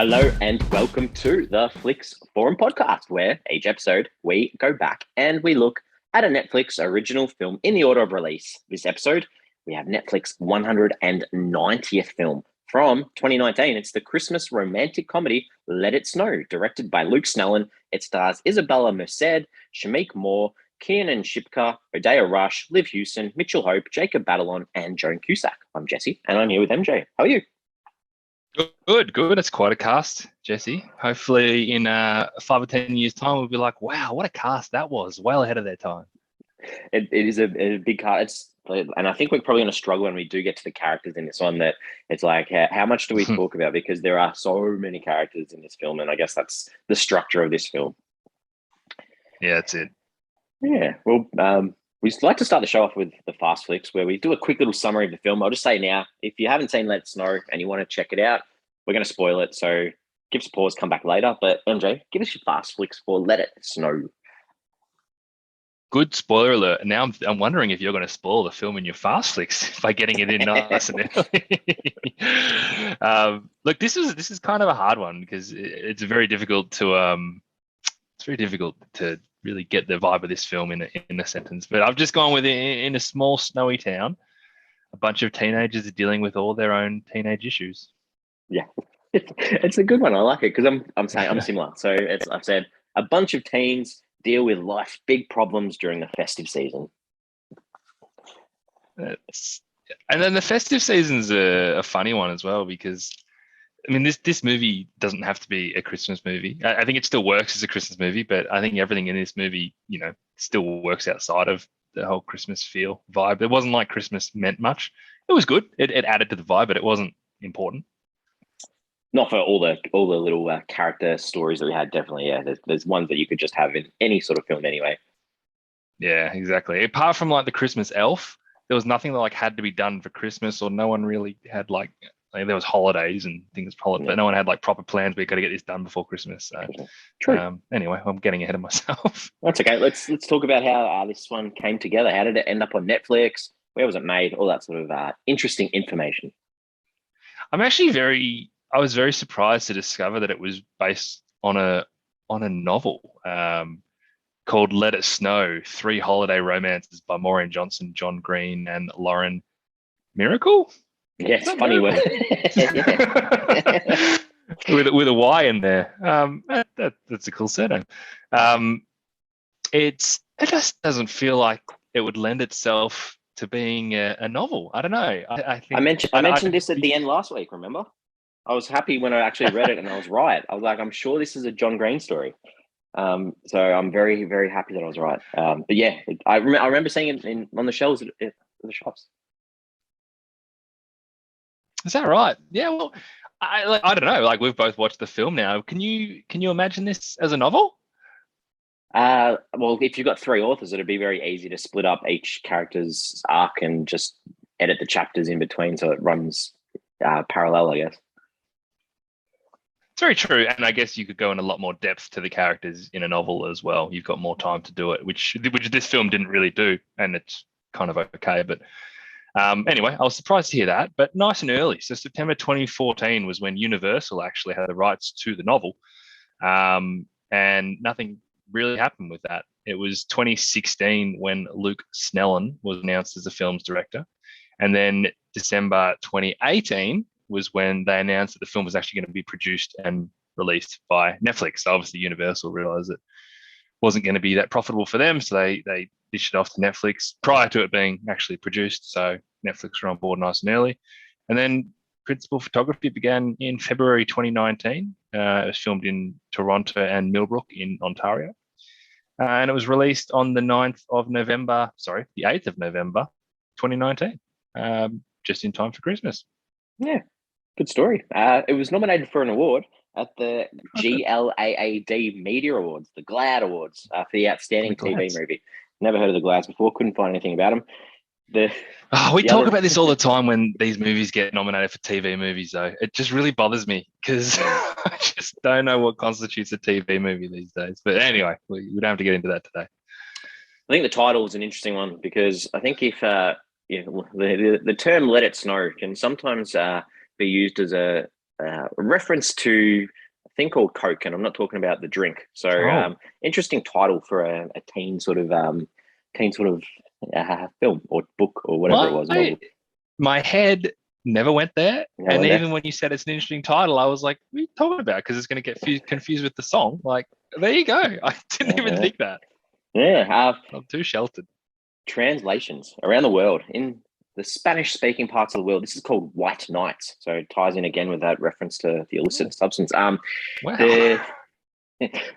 Hello and welcome to the Flix Forum podcast, where each episode we go back and we look at a Netflix original film in the order of release. This episode, we have Netflix 190th film from 2019. It's the Christmas romantic comedy Let It Snow, directed by Luke Snellin. It stars Isabela Merced, Shameik Moore, Kiernan Shipka, Odeya Rush, Liv Hewson, Mitchell Hope, Jacob Batalon, and Joan Cusack. I'm Jesse, and I'm here with MJ. How are you? Good. It's quite a cast, Jesse. Hopefully in 5 or 10 years' time, we'll be like, wow, what a cast that was. Well ahead of their time. It is a big cast. And I think we're probably going to struggle when we do get to the characters in this one, that it's like, how much do we talk about? Because there are so many characters in this film. And I guess that's the structure of this film. Yeah, that's it. Yeah. Well, we'd like to start the show off with the Fast Flicks, where we do a quick little summary of the film. I'll just say now, if you haven't seen Let It Snow and you want to check it out, we're going to spoil it. So give us a pause, come back later. But MJ, give us your Fast Flicks for Let It Snow. Good spoiler alert. Now I'm wondering if you're going to spoil the film in your Fast Flicks by getting it in nice and early. Look, this is kind of a hard one because it's very difficult to really get the vibe of this film in a sentence. But I've just gone with it in a small snowy town. A bunch of teenagers are dealing with all their own teenage issues. Yeah, it's a good one. I like it because I'm similar. So I've said a bunch of teens deal with life's big problems during the festive season. And then the festive season's a funny one as well, because I mean, this movie doesn't have to be a Christmas movie. I think it still works as a Christmas movie, but I think everything in this movie, still works outside of the whole Christmas feel vibe. It wasn't like Christmas meant much. It was good. It added to the vibe, but it wasn't important. Not for all the little character stories that we had. Definitely, yeah. There's ones that you could just have in any sort of film anyway. Yeah, exactly. Apart from like the Christmas elf, there was nothing that like had to be done for Christmas, or no one really had like there was holidays and things, but no one had like proper plans. We got to get this done before Christmas. So, true. Anyway, I'm getting ahead of myself. That's okay. Let's talk about how this one came together. How did it end up on Netflix? Where was it made? All that sort of interesting information. I was very surprised to discover that it was based on a novel called Let It Snow: Three Holiday Romances by Maureen Johnson, John Green, and Lauren Miracle. Yeah, it's funny word. with a Y in there. That's a cool surname. It just doesn't feel like it would lend itself to being a novel. I don't know. I mentioned this at the end last week. Remember? I was happy when I actually read it, and I was right. I was like, I'm sure this is a John Green story. So I'm very, very happy that I was right. But yeah, I remember seeing it on the shelves at the shops. Is that right? Yeah. Well, I don't know. Like, we've both watched the film now. Can you imagine this as a novel? Well, if you've got three authors, it'd be very easy to split up each character's arc and just edit the chapters in between so it runs parallel, I guess. It's very true, and I guess you could go in a lot more depth to the characters in a novel as well. You've got more time to do it, which this film didn't really do, and it's kind of okay. But anyway, I was surprised to hear that, but nice and early. So September 2014 was when Universal actually had the rights to the novel, and nothing really happened with that. It was 2016 when Luke Snellin was announced as the film's director, and then December 2018 was when they announced that the film was actually going to be produced and released by Netflix. So obviously Universal realized it wasn't going to be that profitable for them, so they dished it off to Netflix prior to it being actually produced. So Netflix were on board nice and early. And then principal photography began in February 2019. It was filmed in Toronto and Millbrook in Ontario. And it was released on the 8th of November, 2019, just in time for Christmas. Yeah, good story. It was nominated for an award at the GLAAD Media Awards, the GLAAD Awards, for the Outstanding TV Movie. Never heard of the GLAADs before, couldn't find anything about them. We talk about this all the time when these movies get nominated for TV movies, though. It just really bothers me because I just don't know what constitutes a TV movie these days. But anyway, we don't have to get into that today. I think the title is an interesting one because I think if the term "Let It Snow" can sometimes be used as a a reference to a thing called Coke, and I'm not talking about the drink. So interesting title for a teen sort of film or book or whatever it was. Novel. My head never went there. Never and went even there. when you said it's an interesting title, I was like, what are you talking about? Because it's going to get confused with the song. Like, there you go. I didn't even think that. Yeah. I'm too sheltered. Translations around the world in the Spanish-speaking parts of the world. This is called White Nights. So it ties in again with that reference to the illicit substance. Wow.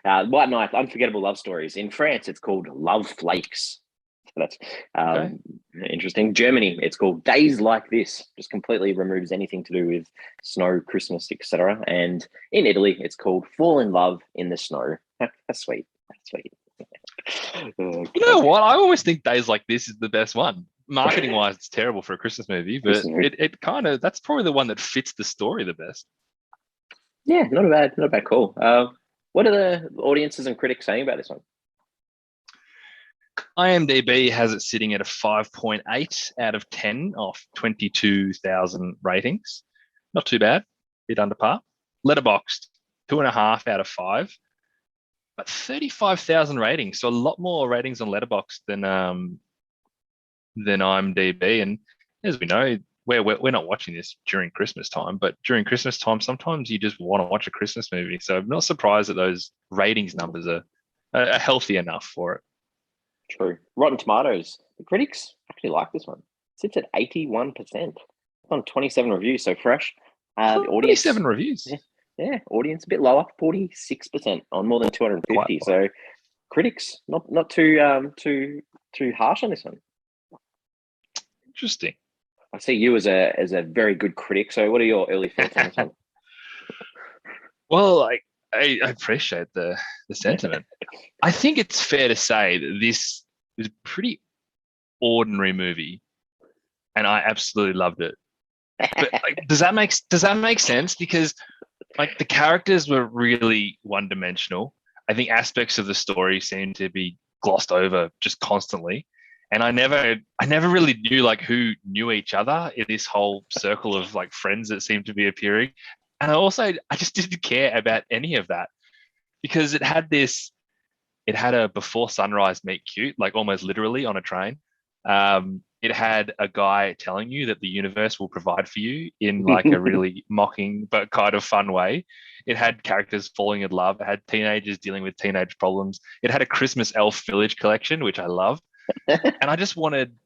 White Night, Unforgettable Love Stories. In France, it's called Love Flakes. That's interesting. Germany, it's called Days Like This. Just completely removes anything to do with snow, Christmas, etc. And in Italy, it's called Fall in Love in the Snow. That's sweet. That's sweet. You know what? I always think Days Like This is the best one. Marketing wise, it's terrible for a Christmas movie, but it kind of, that's probably the one that fits the story the best. Yeah, not a bad call. What are the audiences and critics saying about this one? IMDb has it sitting at a 5.8 out of 10 off 22,000 ratings. Not too bad, bit under par. Letterboxd, 2.5 out of 5, but 35,000 ratings. So a lot more ratings on Letterboxd than IMDb. And as we know, we're not watching this during Christmas time, but during Christmas time, sometimes you just want to watch a Christmas movie. So I'm not surprised that those ratings numbers are healthy enough for it. True. Rotten Tomatoes, the critics actually like this one. It sits at 81% on 27 reviews, so fresh. The audience 27 reviews. Yeah, audience a bit lower, 46% on more than 250. So critics not too harsh on this one. Interesting. I see you as a very good critic. So what are your early thoughts on this one? Well, I appreciate the sentiment. I think it's fair to say that this is a pretty ordinary movie, and I absolutely loved it. But does that make sense? Because the characters were really one-dimensional. I think aspects of the story seem to be glossed over just constantly, and I never really knew who knew each other in this whole circle of friends that seemed to be appearing. And I just didn't care about any of that, because it had a before sunrise meet cute, almost literally on a train. It had a guy telling you that the universe will provide for you in a really mocking but kind of fun way. It had characters falling in love. It had teenagers dealing with teenage problems. It had a Christmas elf village collection, which I love. And I just wanted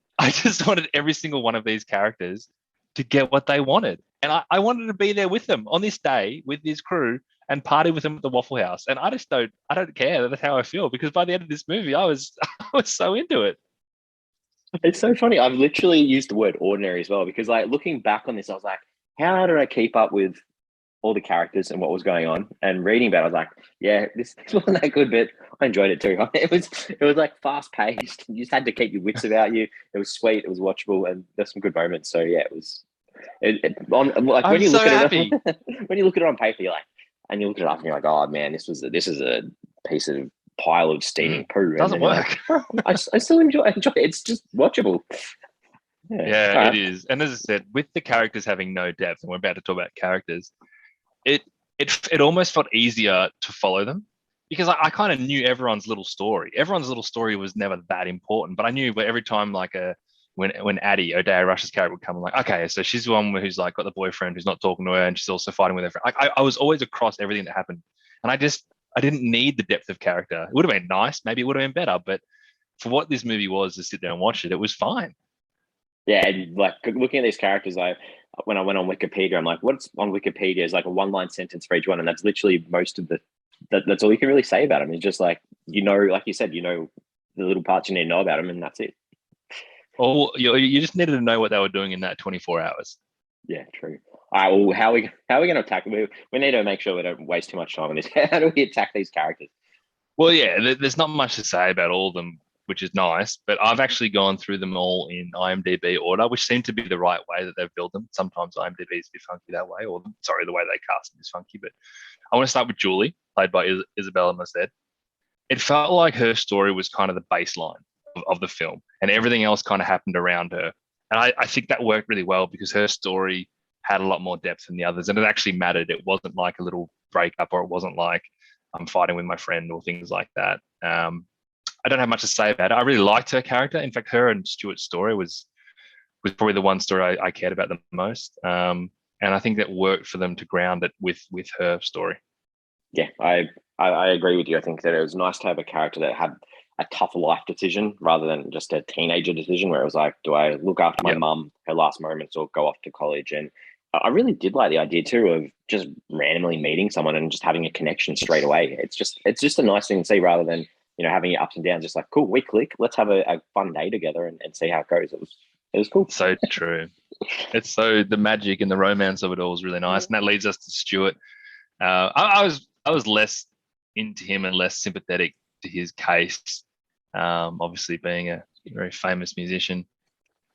every single one of these characters to get what they wanted. And I wanted to be there with them on this day with this crew and party with them at the Waffle House. And I don't care. That's how I feel, because by the end of this movie, I was so into it. It's so funny. I've literally used the word ordinary as well, because looking back on this, I was like, how did I keep up with all the characters and what was going on? And reading about it, I was like, yeah, this wasn't that good, but I enjoyed it too. It was fast paced. You just had to keep your wits about you. It was sweet. It was watchable, and there's some good moments. So yeah, it was. When you look at it, when you look at it on paper, you're like, and you look at it up and you're like, oh man, this is a piece of pile of steaming poo. Doesn't work. I still enjoy it. It's just watchable. Yeah, it is. And as I said, with the characters having no depth, and we're about to talk about characters, it almost felt easier to follow them, because I kind of knew everyone's little story. Everyone's little story was never that important, but I knew every time when Addie, Odeya Rush's character, would come, I'm like, okay, so she's the one who's got the boyfriend who's not talking to her, and she's also fighting with her friend. I was always across everything that happened, and I didn't need the depth of character. It would have been nice, maybe it would have been better, but for what this movie was, to sit there and watch it, it was fine. Yeah, and looking at these characters, when I went on Wikipedia, I'm like, what's on Wikipedia is a one-line sentence for each one, and that's literally most of that's all you can really say about them. It's just like you said, the little parts you need to know about them, and that's it. Oh, you just needed to know what they were doing in that 24 hours. Yeah, true. All right, well, how are we going to attack them? We need to make sure we don't waste too much time on this. How do we attack these characters? Well, yeah, there's not much to say about all of them, which is nice, but I've actually gone through them all in IMDb order, which seemed to be the right way that they've built them. Sometimes IMDb is a bit funky that way, or sorry, the way they cast them is funky. But I want to start with Julie, played by Isabela Merced. It felt like her story was kind of the baseline of the film, and everything else kind of happened around her. And I think that worked really well, because her story had a lot more depth than the others, and it actually mattered. It wasn't like a little breakup, or it wasn't like I'm fighting with my friend or things like that. I don't have much to say about it. I really liked her character. In fact, her and Stuart's story was probably the one story I cared about the most. And I think that worked for them to ground it with her story. Yeah, I agree with you. I think that it was nice to have a character that had a tough life decision rather than just a teenager decision where it was like, do I look after my mum, her last moments, or go off to college? And I really did like the idea too of just randomly meeting someone and just having a connection straight away. It's just a nice thing to see rather than, you know, having your ups and downs. Just like, cool, we click, let's have a fun day together and see how it goes. It was cool. So true. It's so the magic and the romance of it all is really nice, and that leads us to Stuart. I was less into him and less sympathetic to his case, obviously being a very famous musician.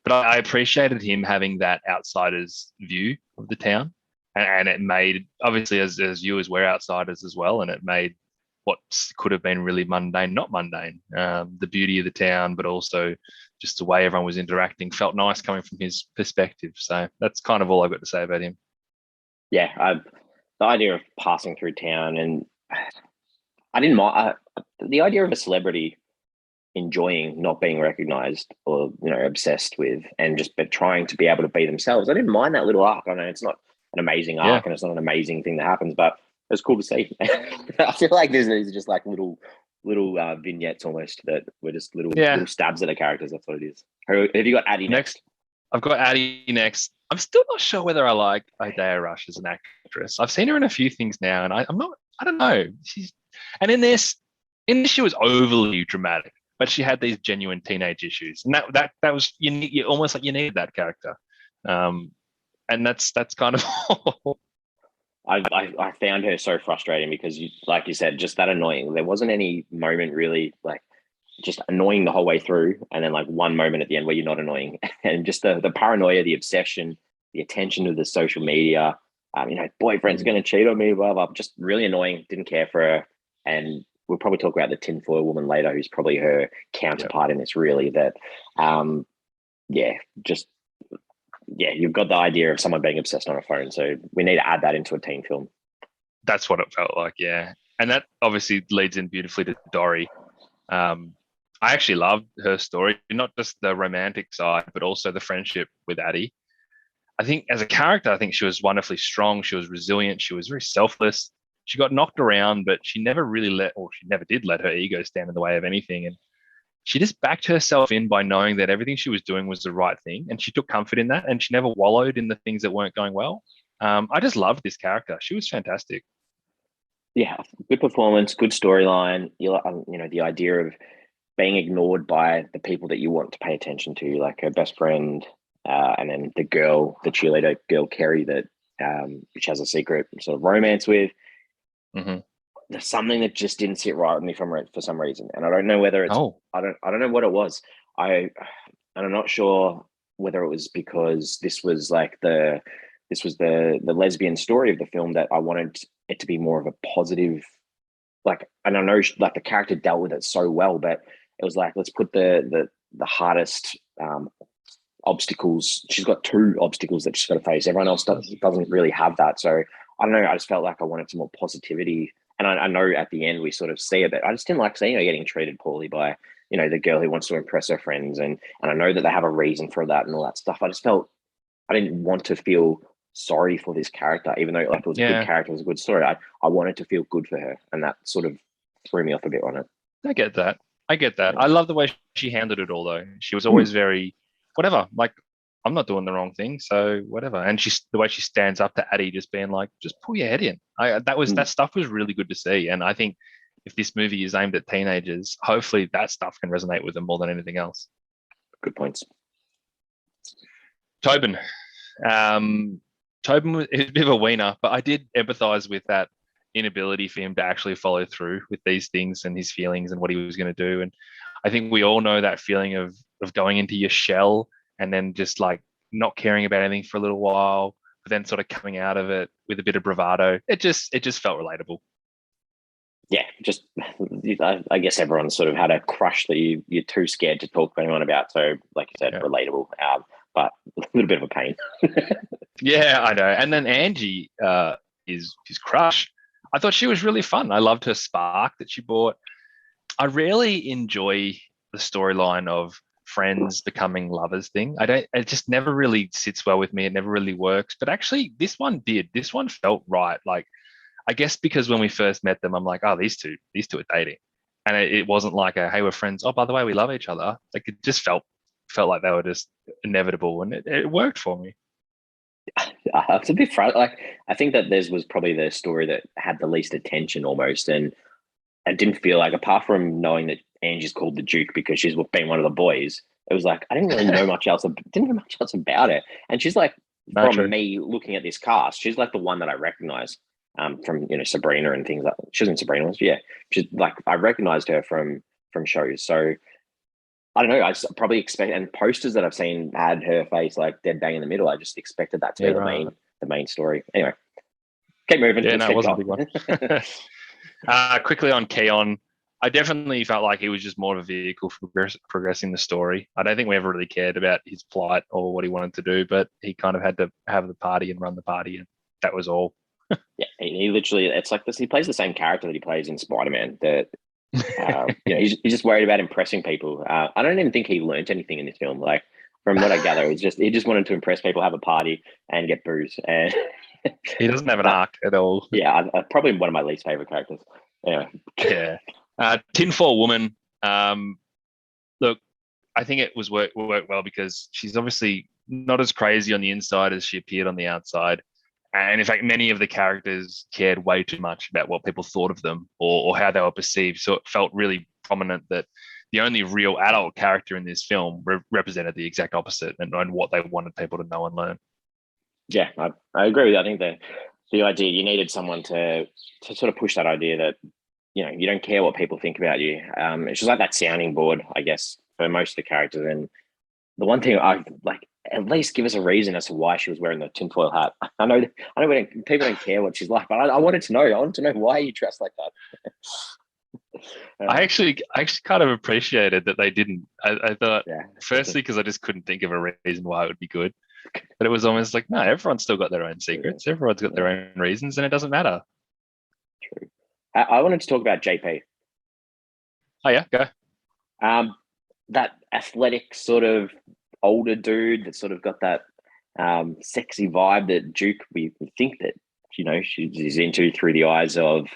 But I appreciated him having that outsider's view of the town, and it made, obviously as viewers, we're outsiders as well, and it made what could have been really mundane not mundane. The beauty of the town, but also just the way everyone was interacting felt nice coming from his perspective. So that's kind of all I've got to say about him. Yeah, the idea of passing through town, and I didn't mind the idea of a celebrity enjoying not being recognized or, you know, obsessed with, and just but trying to be able to be themselves. I didn't mind that little arc. I know it's not an amazing arc and it's not an amazing thing that happens, but it was cool to see. I feel like these just like little vignettes almost that were just little stabs at the characters. That's what it is. Have you got Addie next? I've got Addie next. I'm still not sure whether I like Odeya Rush as an actress. I've seen her in a few things now, and I don't know. In this she was overly dramatic, but she had these genuine teenage issues, and that was you almost like you needed that character, and that's kind of. I found her so frustrating because like you said, just that annoying. There wasn't any moment really like just annoying the whole way through, and then like one moment at the end where you're not annoying, and just the paranoia, the obsession, the attention to the social media. You know, boyfriend's going to cheat on me, blah blah. Just really annoying. Didn't care for her, and we'll probably talk about the tinfoil woman later, who's probably her counterpart in this. Really, that, you've got the idea of someone being obsessed on a phone, so we need to add that into a teen film. That's what it felt like, yeah, and that obviously leads in beautifully to Dory. I actually loved her story, not just the romantic side, but also the friendship with Addie. I think as a character, I think she was wonderfully strong. She was resilient. She was very selfless. She got knocked around, but she never did let her ego stand in the way of anything. And she just backed herself in by knowing that everything she was doing was the right thing. And she took comfort in that, and she never wallowed in the things that weren't going well. I just loved this character. She was fantastic. Yeah, good performance, good storyline. You know, the idea of being ignored by the people that you want to pay attention to, like her best friend, and then the cheerleader girl, Kerry, that which has a secret sort of romance with. Mm-hmm. There's something that just didn't sit right with me for some reason, and I don't know whether it's I don't know what it was. I'm not sure whether it was because this was the lesbian story of the film that I wanted it to be more of a positive, like, and I know like the character dealt with it so well, but it was like, let's put the hardest obstacles. She's got two obstacles that she's got to face. Everyone else doesn't really have that. So I don't know. I just felt like I wanted some more positivity. And I know at the end we sort of see it, but I just didn't like seeing her getting treated poorly by, you know, the girl who wants to impress her friends. And I know that they have a reason for that and all that stuff. I just felt I didn't want to feel sorry for this character, even though like it was a good character, it was a good story. I wanted to feel good for her, and that sort of threw me off a bit on it. I get that. I love the way she handled it all, though. She was always very, whatever, like, I'm not doing the wrong thing, so whatever. And the way she stands up to Addie, just being like, just pull your head in. That stuff was really good to see. And I think if this movie is aimed at teenagers, hopefully that stuff can resonate with them more than anything else. Good points. Tobin. Tobin was a bit of a wiener, but I did empathize with that inability for him to actually follow through with these things and his feelings and what he was going to do. And I think we all know that feeling of going into your shell and then just like not caring about anything for a little while, but then sort of coming out of it with a bit of bravado. It just felt relatable. Yeah, just I guess everyone sort of had a crush that you're too scared to talk to anyone about. So, like you said, relatable. but a little bit of a pain. Yeah, I know. And then Angie is his crush. I thought she was really fun. I loved her spark that she brought. I really enjoy the storyline of friends becoming lovers thing. It just never really sits well with me. It never really works. But actually, this one did. This one felt right. Like, I guess because when we first met them, I'm like, oh, these two are dating. And it wasn't like a, hey, we're friends. Oh, by the way, we love each other. Like, it just felt like they were just inevitable, and it worked for me. It's a bit like, I think that this was probably the story that had the least attention almost, and I didn't feel like, apart from knowing that Angie's called the Duke because she's been one of the boys, it was like I didn't really know much else. Didn't know much else about it, and she's like, from me looking at this cast, she's like the one that I recognize from Sabrina and things like. She was in Sabrina, yeah. She's like, I recognized her from shows, so. I don't know. I just probably expect, and posters that I've seen had her face like dead bang in the middle. I just expected that to be the main story. Anyway, keep moving. Yeah, no, it wasn't a big one. Quickly on Keon, I definitely felt like he was just more of a vehicle for progressing the story. I don't think we ever really cared about his plight or what he wanted to do, but he kind of had to have the party and run the party, and that was all. Yeah, he literally, it's like this. He plays the same character that he plays in Spider-Man. That he's just worried about impressing people. I don't even think he learnt anything in this film. Like, from what I gather, he just wanted to impress people, have a party, and get booze. And he doesn't have an arc at all. Yeah, probably one of my least favorite characters. Anyway. Yeah. Tinfoil Woman. Look, I think it was worked well because she's obviously not as crazy on the inside as she appeared on the outside. And in fact, many of the characters cared way too much about what people thought of them or how they were perceived. So it felt really prominent that the only real adult character in this film represented the exact opposite and what they wanted people to know and learn. Yeah, I agree with you. I think the idea, you needed someone to sort of push that idea that, you don't care what people think about you. It's just like that sounding board, I guess, for most of the characters. And the one thing I like, at least give us a reason as to why she was wearing the tinfoil hat. I know people don't care what she's like, but I wanted to know. I wanted to know why you dressed like that. I actually kind of appreciated that they didn't. I thought, firstly, because I just couldn't think of a reason why it would be good. But it was almost like, no, everyone's still got their own secrets. Everyone's got their own reasons, and it doesn't matter. True. I wanted to talk about JP. Oh, yeah, go. That athletic sort of older dude that sort of got that sexy vibe that Duke, we think that, she's into through the eyes of,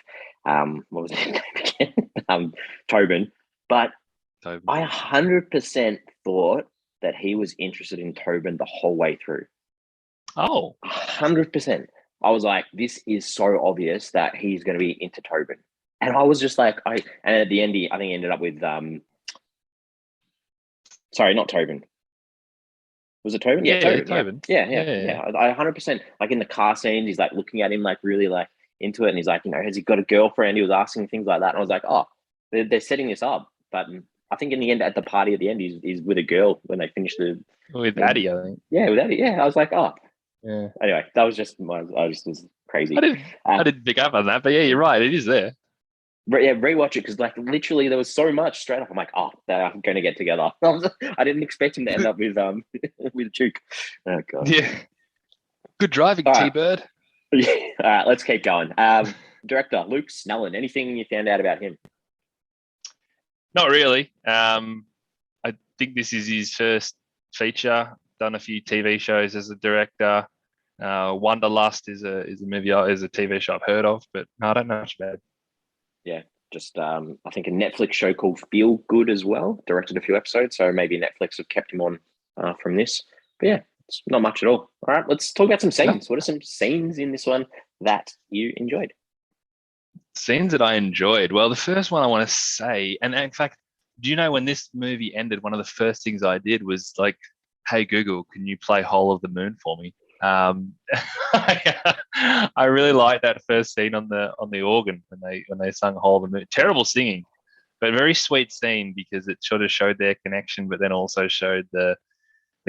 what was his name again? Tobin. But Tobin. I 100% thought that he was interested in Tobin the whole way through. Oh. 100%. I was like, this is so obvious that he's going to be into Tobin. And I was just like, and at the end, I think he ended up with, sorry, not Tobin. Was it Tobin? Yeah, Tobin. Tobin. Yeah. I 100%, like in the car scenes, he's like looking at him like really like into it. And he's like, has he got a girlfriend? He was asking things like that. And I was like, oh, they're setting this up. But I think in the end, at the party at the end, he's with a girl when they finish with Addie, I think. Yeah, with Addie. Yeah, I was like, oh. Yeah. Anyway, that was just I just was crazy. I didn't pick up on that, but yeah, you're right. It is there. Yeah, rewatch it because like literally there was so much straight up. I'm like, oh, they're going to get together. I didn't expect him to end up with with Duke. Oh god. Yeah. Good driving, T-Bird. All right, let's keep going. Director Luke Snellin. Anything you found out about him? Not really. I think this is his first feature. Done a few TV shows as a director. Wanderlust is a movie, is a TV show I've heard of, but no, I don't know much about it. Yeah, just I think a Netflix show called Feel Good as well. Directed a few episodes, so maybe Netflix have kept him on from this. But yeah, it's not much at all. All right, let's talk about some scenes. Yeah. What are some scenes in this one that you enjoyed? Scenes that I enjoyed. Well, the first one I want to say, and in fact, do you know when this movie ended, one of the first things I did was like, hey Google, can you play Whole of the Moon for me? I really liked that first scene on the organ when they sung Whole of the Moon. Terrible singing, but very sweet scene because it sort of showed their connection, but then also showed the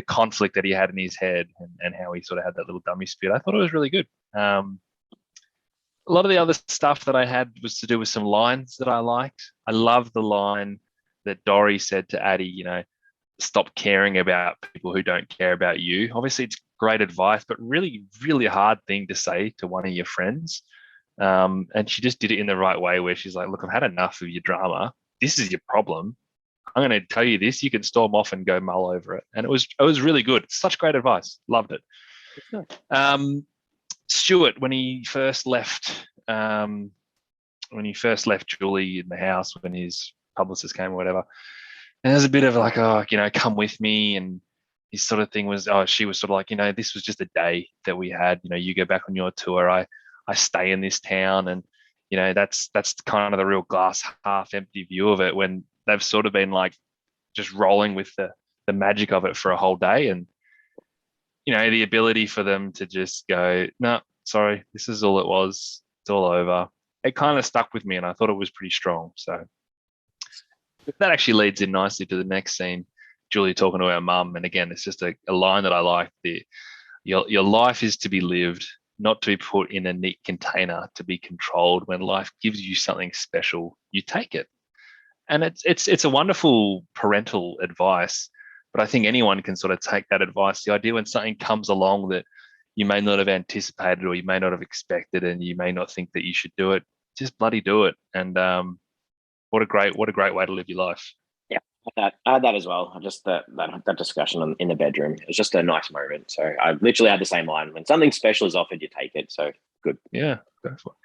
conflict that he had in his head and how he sort of had that little dummy spirit. I thought it was really good. A lot of the other stuff that I had was to do with some lines that I liked. I love the line that Dory said to Addie, stop caring about people who don't care about you. Obviously, it's great advice, but really, really hard thing to say to one of your friends. And she just did it in the right way, where she's like, "Look, I've had enough of your drama. This is your problem. I'm going to tell you this. You can storm off and go mull over it." And it was really good. Such great advice. Loved it. Stuart, when he first left Julie in the house, when his publicist came or whatever, and there's a bit of like, "Oh, come with me," and his sort of thing was, she was sort of like, "This was just a day that we had. You go back on your tour. I stay in this town," and that's kind of the real glass half empty view of it, when they've sort of been like just rolling with the magic of it for a whole day, and the ability for them to just go, "No, sorry, this is all it was. It's all over." It kind of stuck with me, and I thought it was pretty strong. So that actually leads in nicely to the next scene, Julie talking to her mum. And again, it's just a line that I like. Your life is to be lived, not to be put in a neat container to be controlled. When life gives you something special, you take it. And it's a wonderful parental advice, but I think anyone can sort of take that advice. The idea when something comes along that you may not have anticipated or you may not have expected, and you may not think that you should do it, just bloody do it. And what a great way to live your life. Yeah, I had that as well. Just that discussion in the bedroom. It was just a nice moment. So I literally had the same line: when something special is offered, you take it. So good. Yeah, go for it.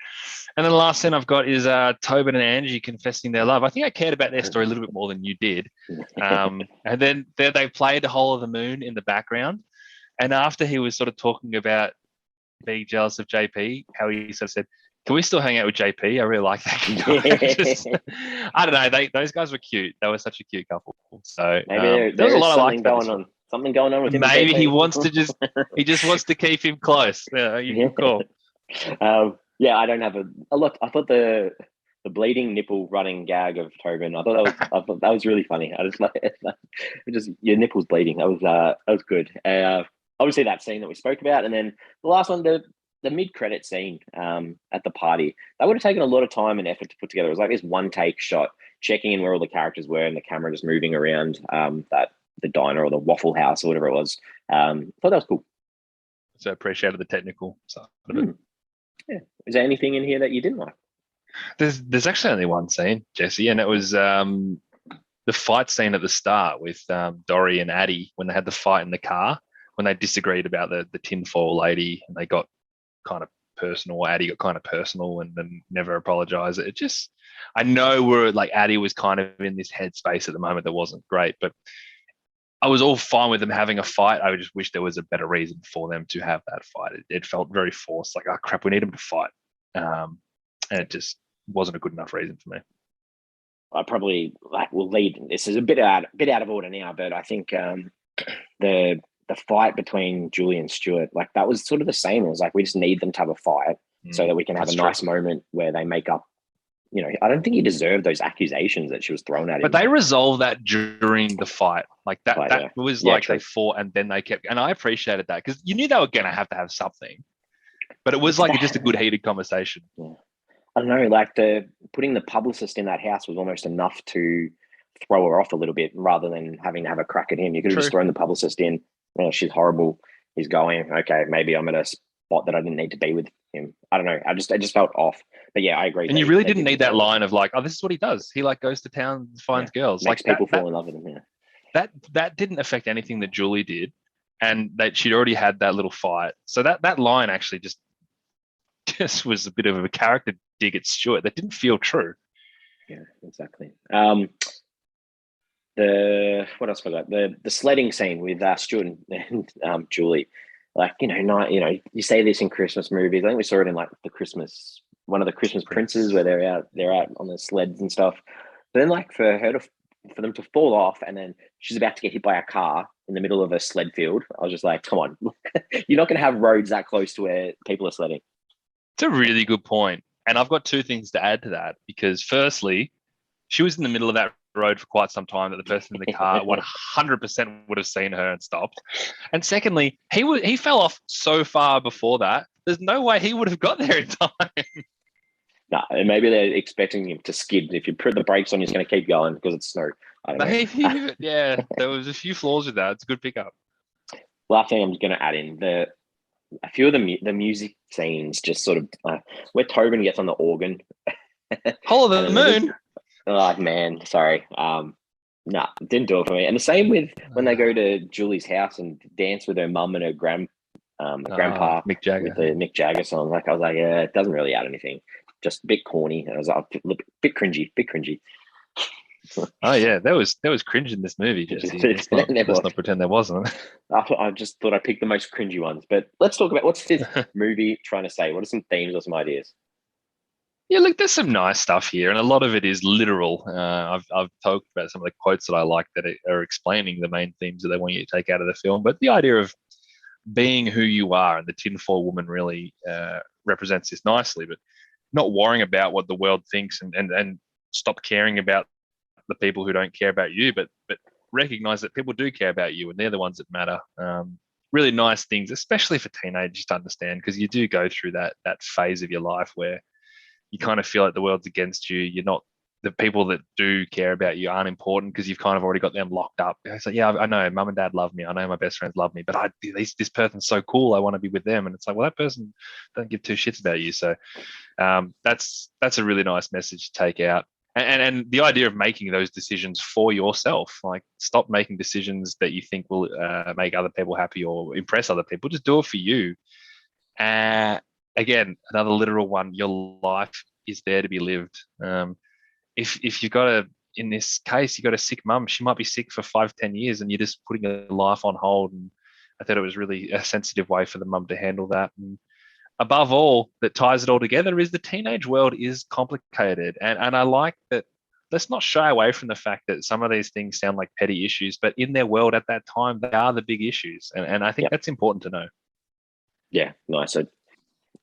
And then the last scene I've got is Tobin and Angie confessing their love. I think I cared about their story a little bit more than you did. And then they played The Whole of the Moon in the background. And after he was sort of talking about being jealous of JP, how he sort of said, "Can we still hang out with JP? I really like that guy." I don't know. Those guys were cute. They were such a cute couple. So maybe there was a lot of like going on. Something going on with him. Maybe he wants to he just wants to keep him close. Yeah, you can call. Yeah, I don't have a lot. I thought the bleeding nipple running gag of Tobin, I thought that was really funny. I just like just your nipple's bleeding. That was good. Obviously that scene that we spoke about, and then the last one, the mid-credit scene at the party, that would have taken a lot of time and effort to put together. It was like this one take shot, checking in where all the characters were, and the camera just moving around the diner or the Waffle House or whatever it was. Thought that was cool. So I appreciated the technical side of it. Yeah. Is there anything in here that you didn't like? There's actually only one scene, Jesse, and it was the fight scene at the start with Dory and Addie, when they had the fight in the car, when they disagreed about the tinfoil lady, and they got kind of personal. Addie got kind of personal and then never apologized. It just, I know we're like, Addie was kind of in this headspace at the moment that wasn't great, but I was all fine with them having a fight. I just wish there was a better reason for them to have that fight. It felt very forced, like, oh crap, we need them to fight. And it just wasn't a good enough reason for me. I probably will lead. This is a bit out of order now, but I think the fight between Julie and Stuart, like, that was sort of the same. It was like, we just need them to have a fight so that we can have a nice moment where they make up. I don't think he deserved those accusations that she was thrown at him. But they resolved that during the fight. Like that was like true. They fought and then they kept, and I appreciated that because you knew they were going to have something, but it was like just a good heated conversation. Yeah. I don't know, like putting the publicist in that house was almost enough to throw her off a little bit rather than having to have a crack at him. You could have just thrown the publicist in. She's horrible. He's going, okay, maybe I'm at a spot that I didn't need to be with him. I don't know. I just felt off. But yeah, I agree. And you really didn't need that line of like, oh, this is what he does. He like goes to town, finds girls. Makes people fall in love with him. Yeah. That didn't affect anything that Julie did. And that she'd already had that little fight. So that line actually just was a bit of a character dig at Stuart that didn't feel true. Yeah, exactly. What else forgot? The sledding scene with Stuart and Julie. Like, you say this in Christmas movies. I think we saw it in like one of the Christmas Princes, where they're out on the sleds and stuff. But then, like, for them to fall off and then she's about to get hit by a car in the middle of a sled field, I was just like, come on, you're not going to have roads that close to where people are sledding. It's a really good point. And I've got two things to add to that, because firstly, she was in the middle of that road for quite some time that the person in the car 100% would have seen her and stopped. And secondly, he fell off so far before that. There's no way he would have got there in time. No, and maybe they're expecting him to skid. If you put the brakes on, he's going to keep going because it's snow. I don't know. Maybe, but yeah, there was a few flaws with that. It's a good pickup. Last thing I'm going to add in a few of the music scenes just sort of where Tobin gets on the organ. Hole of the Moon. Oh man, sorry. Nah, didn't do it for me. And the same with when they go to Julie's house and dance with her mum and her grandpa Mick Jagger. with the Mick Jagger song. I was like, yeah, it doesn't really add anything. Just a bit corny. And I was like, a bit cringy. Oh yeah, there was cringe in this movie, Jesse. Let's not pretend there wasn't. I just thought I picked the most cringy ones. But let's talk about what's this movie trying to say. What are some themes or some ideas? Yeah, look, there's some nice stuff here, and a lot of it is literal. I've talked about some of the quotes that I like that are explaining the main themes that they want you to take out of the film. But the idea of being who you are, and the tinfoil woman really represents this nicely. But not worrying about what the world thinks, and stop caring about the people who don't care about you, but recognize that people do care about you, and they're the ones that matter. Really nice things, especially for teenagers to understand, because you do go through that phase of your life where you kind of feel like the world's against you. You're not, the people that do care about you aren't important because you've kind of already got them locked up. It's like, yeah, I know mum and dad love me. I know my best friends love me, but this person's so cool. I want to be with them. And it's like, well, that person don't give two shits about you. So that's a really nice message to take out. And the idea of making those decisions for yourself, like stop making decisions that you think will make other people happy or impress other people. Just do it for you. Again, another literal one. Your life is there to be lived. If you've got in this case, you've got a sick mum, she might be sick for 5-10 years, and you're just putting her life on hold. And I thought it was really a sensitive way for the mum to handle that. And above all, that ties it all together is the teenage world is complicated. And I like that. Let's not shy away from the fact that some of these things sound like petty issues, but in their world at that time, they are the big issues. And I think that's important to know. Yeah, nice. So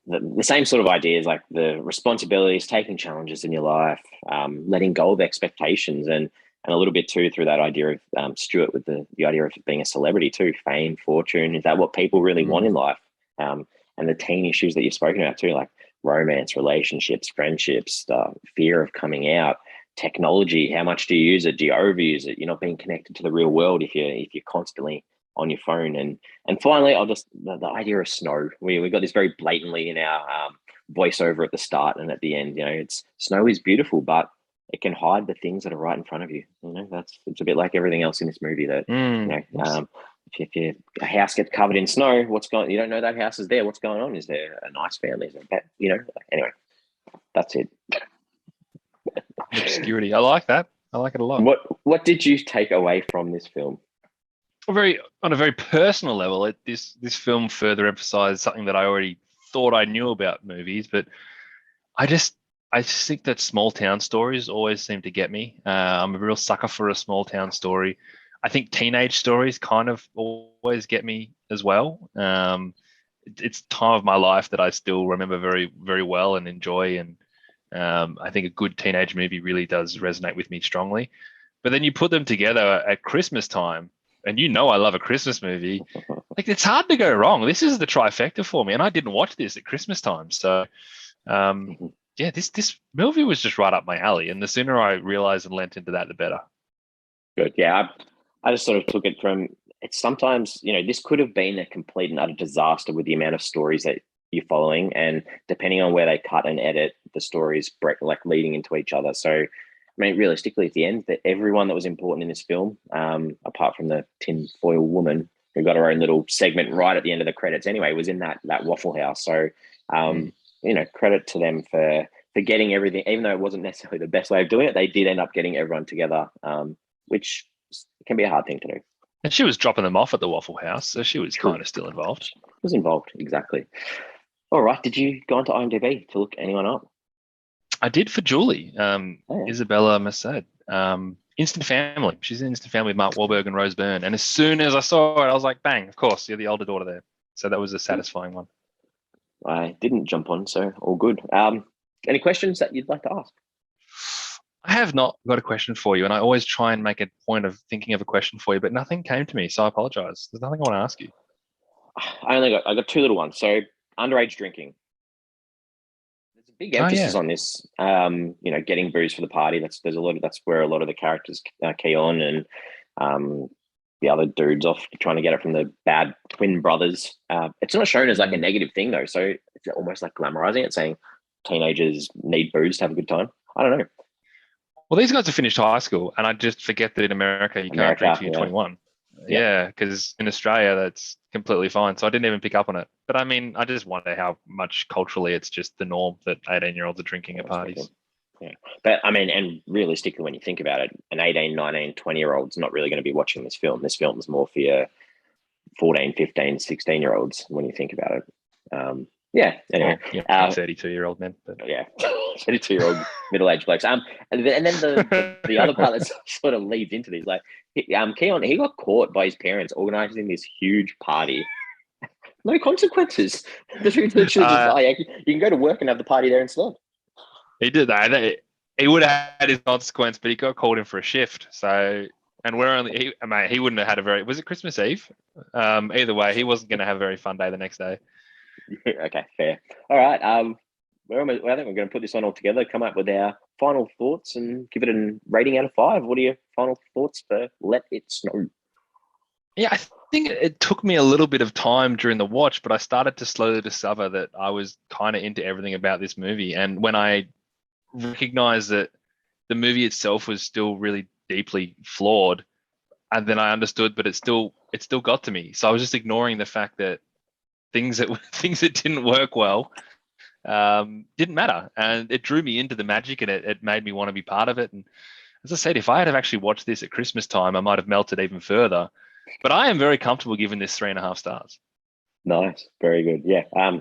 the same sort of ideas, like the responsibilities, taking challenges in your life, letting go of expectations, and a little bit too through that idea of Stuart with the idea of being a celebrity too, fame, fortune. Is that what people really want in life? And the teen issues that you've spoken about too, like romance, relationships, friendships, fear of coming out, technology. How much do you use it? Do you overuse it? You're not being connected to the real world if you're constantly on your phone. And finally, the idea of snow. We got this very blatantly in our voiceover at the start and at the end. It's snow is beautiful, but it can hide the things that are right in front of you. It's a bit like everything else in this movie that if a house gets covered in snow, you don't know that house is there. What's going on? Is there a nice family? Is there a pet? Anyway, that's it. Obscurity. I like that. I like it a lot. What did you take away from this film? On a very personal level, this film further emphasized something that I already thought I knew about movies, but I just think that small town stories always seem to get me. I'm a real sucker for a small town story. I think teenage stories kind of always get me as well. It's a time of my life that I still remember very, very well and enjoy. And I think a good teenage movie really does resonate with me strongly. But then you put them together at Christmas time, and I love a Christmas movie. Like, it's hard to go wrong. This is the trifecta for me, and I didn't watch this at Christmas time. So, this movie was just right up my alley, and the sooner I realized and lent into that, the better. Good. Yeah, I just sort of took it from, it's sometimes, this could have been a complete and utter disaster with the amount of stories that you're following, and depending on where they cut and edit, the stories like leading into each other. So, realistically, at the end, that everyone that was important in this film, apart from the tinfoil woman who got her own little segment right at the end of the credits anyway, was in that Waffle House. So, credit to them for getting everything, even though it wasn't necessarily the best way of doing it. They did end up getting everyone together, which can be a hard thing to do. And she was dropping them off at the Waffle House, so she was kind of still involved. Was involved, exactly. All right, did you go onto IMDb to look anyone up? I did for Julie, Isabela Merced. Instant Family. She's in Instant Family with Mark Wahlberg and Rose Byrne. And as soon as I saw it, I was like, bang, of course, you're the older daughter there. So that was a satisfying one. I didn't jump on, so all good. Any questions that you'd like to ask? I have not got a question for you, and I always try and make a point of thinking of a question for you, but nothing came to me, so I apologize. There's nothing I want to ask you. I got two little ones. So underage drinking. There's a big emphasis on this. Getting booze for the party. That's where a lot of the characters key on, and the other dudes off trying to get it from the bad twin brothers. It's not shown as like a negative thing though, so it's almost like glamorizing it, saying teenagers need booze to have a good time. I don't know. Well, these guys have finished high school, and I just forget that in America you can't drink till you're 21. Yeah, because in Australia that's completely fine. So I didn't even pick up on it. But I mean, I just wonder how much culturally it's just the norm that 18-year-olds are drinking at parties. Yeah. But I mean, and realistically, when you think about it, an 18, 19, 20-year-old's not really going to be watching this film. This film is more for your 14, 15, 16-year-olds when you think about it. Anyway. 32-year-old men. But... Yeah, 32-year-old middle-aged blokes. And then the other part that sort of leads into this, like, Keon, he got caught by his parents organising this huge party. No consequences. The dude literally just, you can go to work and have the party there instead. He did that. He would have had his consequence, but he got called in for a shift. So, and he wouldn't have had was it Christmas Eve? Either way, he wasn't going to have a very fun day the next day. Okay, fair. All right. I think we're going to put this one all together, come up with our final thoughts and give it a rating out of 5. What are your final thoughts for Let It Snow? Yeah, I think it took me a little bit of time during the watch, but I started to slowly discover that I was kind of into everything about this movie. And when I recognized that the movie itself was still really deeply flawed, and then I understood, but it still got to me. So I was just ignoring the fact that things that didn't work well didn't matter, and it drew me into the magic, and it made me want to be part of it. And as I said, if I had have actually watched this at Christmas time, I might have melted even further. But I am very comfortable giving this 3.5 stars. Nice, very good. Yeah, I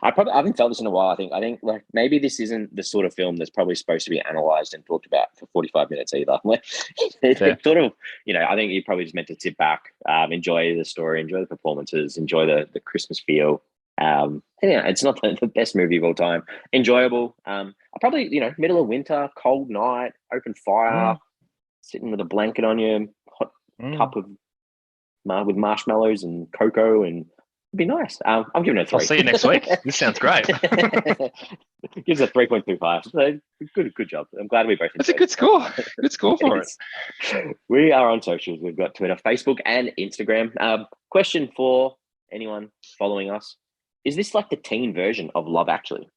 haven't felt this in a while. I think like maybe this isn't the sort of film that's probably supposed to be analysed and talked about for 45 minutes either. It's sort of, I think you probably just meant to sit back, enjoy the story, enjoy the performances, enjoy the Christmas feel. It's not the best movie of all time. Enjoyable. I probably, middle of winter, cold night, open fire, sitting with a blanket on you, hot cup of with marshmallows and cocoa, and it'd be nice. I'm giving it a 3. I'll see you next week. This sounds great. Gives a 3.25. So good job. I'm glad we both. That's a good score. Good score for it. We are on socials. We've got Twitter, Facebook, and Instagram. Question for anyone following us: is this like the teen version of Love Actually?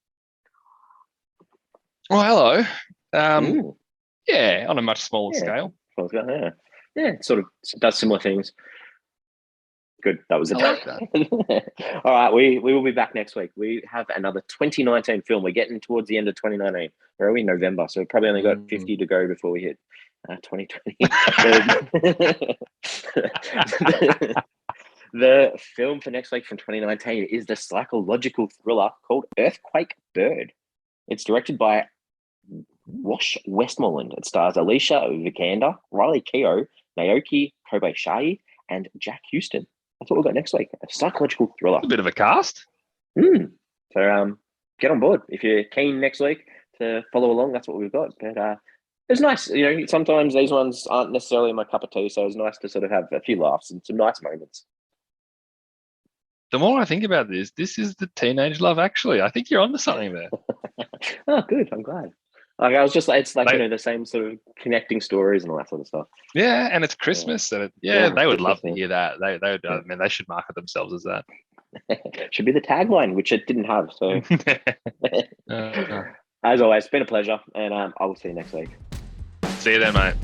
Oh, hello. Yeah, on a much smaller scale. Yeah, it sort of does similar things. Good. That was it. I like that. All right, we will be back next week. We have another 2019 film. We're getting towards the end of 2019. Where are we? November. So we've probably only got 50 to go before we hit 2020. The film for next week from 2019 is the psychological thriller called Earthquake Bird. It's directed by Wash Westmoreland. It stars Alicia Vikander, Riley Keough, Naoki Kobayashi, and Jack Huston. That's what we've got next week. A psychological thriller. A bit of a cast. So get on board. If you're keen next week to follow along, that's what we've got. But it's nice. Sometimes these ones aren't necessarily my cup of tea, so it's nice to sort of have a few laughs and some nice moments. The more I think about this is the teenage Love Actually. I think you're onto something there. Oh, good. I'm glad. Like I was just like, it's like, the same sort of connecting stories and all that sort of stuff. Yeah, and it's Christmas. And they would love to hear that. They would. I mean, they should market themselves as that. Should be the tagline, which it didn't have. So, as always, it's been a pleasure, and I will see you next week. See you then, mate.